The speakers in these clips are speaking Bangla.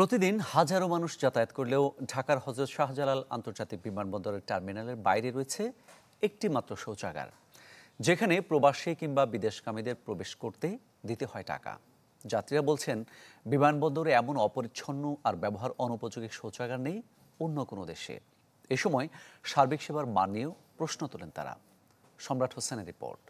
প্রতিদিন হাজারো মানুষ যাতায়াত করলেও ঢাকার হযরত শাহজালাল আন্তর্জাতিক বিমানবন্দরের টার্মিনালের বাইরে রয়েছে একটি মাত্র শৌচাগার, যেখানে প্রবাসী কিংবা বিদেশগামীদের প্রবেশ করতে দিতে হয় টাকা। যাত্রীরা বলছেন, বিমানবন্দরে এমন অপরিচ্ছন্ন আর ব্যবহার অনুপযোগী শৌচাগার নেই অন্য কোনো দেশে। এ সময় সার্বিক সেবার মান নিয়েও প্রশ্ন তোলেন তারা। সম্রাট হোসেনের রিপোর্ট।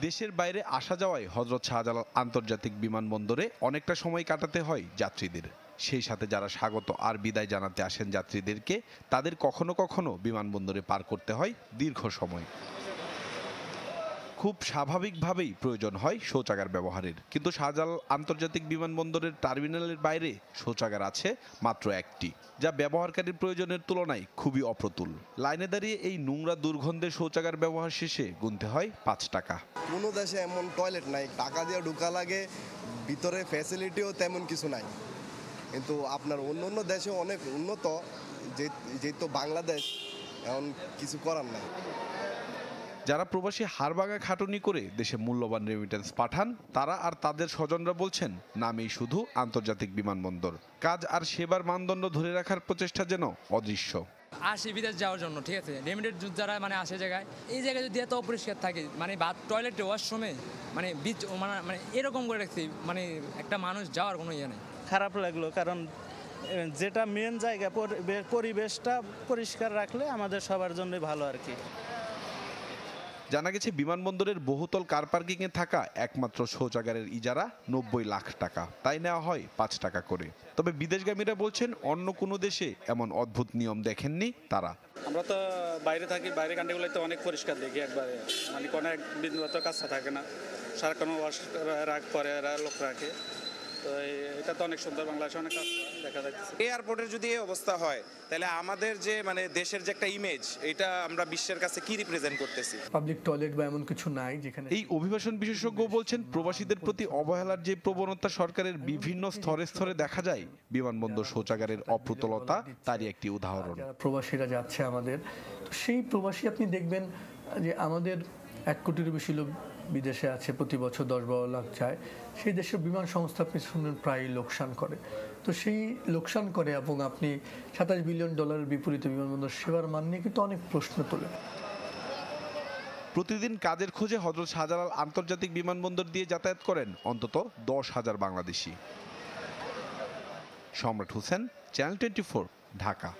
দেশের বাইরে আসা যাওয়ায় হযরত শাহজালাল আন্তর্জাতিক বিমানবন্দরে অনেকটা সময় কাটাতে হয় যাত্রীদের। সেই সাথে যারা স্বাগত আর বিদায় জানাতে আসেন যাত্রীদেরকে, তাদের কখনো কখনো বিমানবন্দরে পার করতে হয় দীর্ঘ সময়। খুব স্বাভাবিকভাবেই প্রয়োজন হয় শৌচাগার ব্যবহারের, কিন্তু শাহজালাল আন্তর্জাতিক বিমানবন্দরের টার্মিনালের বাইরে শৌচাগার আছে মাত্র একটি, যা ব্যবহারকারীর প্রয়োজনের তুলনায় খুবই অপ্রতুল। লাইনে দাঁড়িয়ে এই নোংরা দুর্গন্ধের শৌচাগার ব্যবহার শেষে গুনতে হয় 5 টাকা। কোনো দেশে এমন টয়লেট নাই, টাকা দিয়ে ঢোকা লাগে, ভিতরে ফ্যাসিলিটিও তেমন কিছু নাই। কিন্তু আপনার অন্য অন্য দেশে অনেক উন্নত, যেহেতু বাংলাদেশ এমন কিছু করার নাই। যারা প্রবাসী হাড়ভাঙা খাটুনি করে দেশে মূল্যবান রেমিটেন্স পাঠান, তারা আর তাদের স্বজনরা বলছেন, নামেই শুধু আন্তর্জাতিক বিমানবন্দর, কাজ আর সেবার মানদণ্ড ধরে রাখার প্রচেষ্টা যেন অদৃশ্য। আসি বিদেশ যাওয়ার জন্য, ঠিক আছে, রেমিটেড যারা আসে জায়গায়, এই জায়গায় যদি এত অপরিষ্কার থাকে, টয়লেটে ওয়াশরুমে মানে এরকম করে রাখছি, একটা মানুষ যাওয়ার কোনো ইয়ে নেই। খারাপ লাগলো, কারণ যেটা মেন জায়গা, পরিবেশটা পরিষ্কার রাখলে আমাদের সবার জন্যই ভালো আর কি। জানা গেছে, বিমানবন্দরের বহুতল কার পার্কিংয়ে থাকা একমাত্র শৌচাগারের ইজারা 90 লাখ টাকা, তাই নেওয়া হয় 5 টাকা করে। তবে বিদেশগামীরা বলছেন, অন্য কোনো দেশে এমন অদ্ভুত নিয়ম দেখেননি তারা। আমরা তো বাইরে থাকি, বাইরে কান্ট্রিগুলোতে অনেক পরিষ্কার দেখি, একবারে কোনো এক বিন্দুগত কাজটা থাকে না, সারাক্ষণ ওয়াশ রাখ করে লোক রাখে। তো এটা তো অনেক সুন্দর, বাংলাদেশে অনেক কাজ দেখা যাচ্ছে। এয়ারপোর্টের যদি এই অবস্থা হয়, তাহলে আমাদের যে দেশের যে একটা ইমেজ, এটা আমরা বিশ্বের কাছে কি রিপ্রেজেন্ট করতেছি? পাবলিক টয়লেট বা এমন কিছু নাই যেখানে। এই অভিবাসন বিশেষজ্ঞ বলছেন, প্রবাসীদের প্রতি অবহেলার যে প্রবণতা সরকারের বিভিন্ন স্তরে স্তরে দেখা যায়, বিমানবন্দর শৌচাগারের অপ্রতুলতা তারই একটি উদাহরণ। প্রবাসীরা যাচ্ছে আমাদের, তো সেই প্রবাসী আপনি দেখবেন যে আমাদের 1 কোটির বেশি লোক বিদেশে আছে, প্রতি বছর 10-12 লাখ যায়। সেই দেশের বিমান সংস্থা আপনি শুনবেন প্রায় লোকসান করে। তো সেই লোকসান করে এবং আপনি $27 বিলিয়ন বিপরীতে বিমানবন্দর সেবার মান নিয়ে কিন্তু অনেক প্রশ্ন তোলে। প্রতিদিন কাজের খোঁজে হযরত শাহজালাল আন্তর্জাতিক বিমানবন্দর দিয়ে যাতায়াত করেন অন্তত 10,000 বাংলাদেশি। সম্রাট হোসেন, চ্যানেল 24, ঢাকা।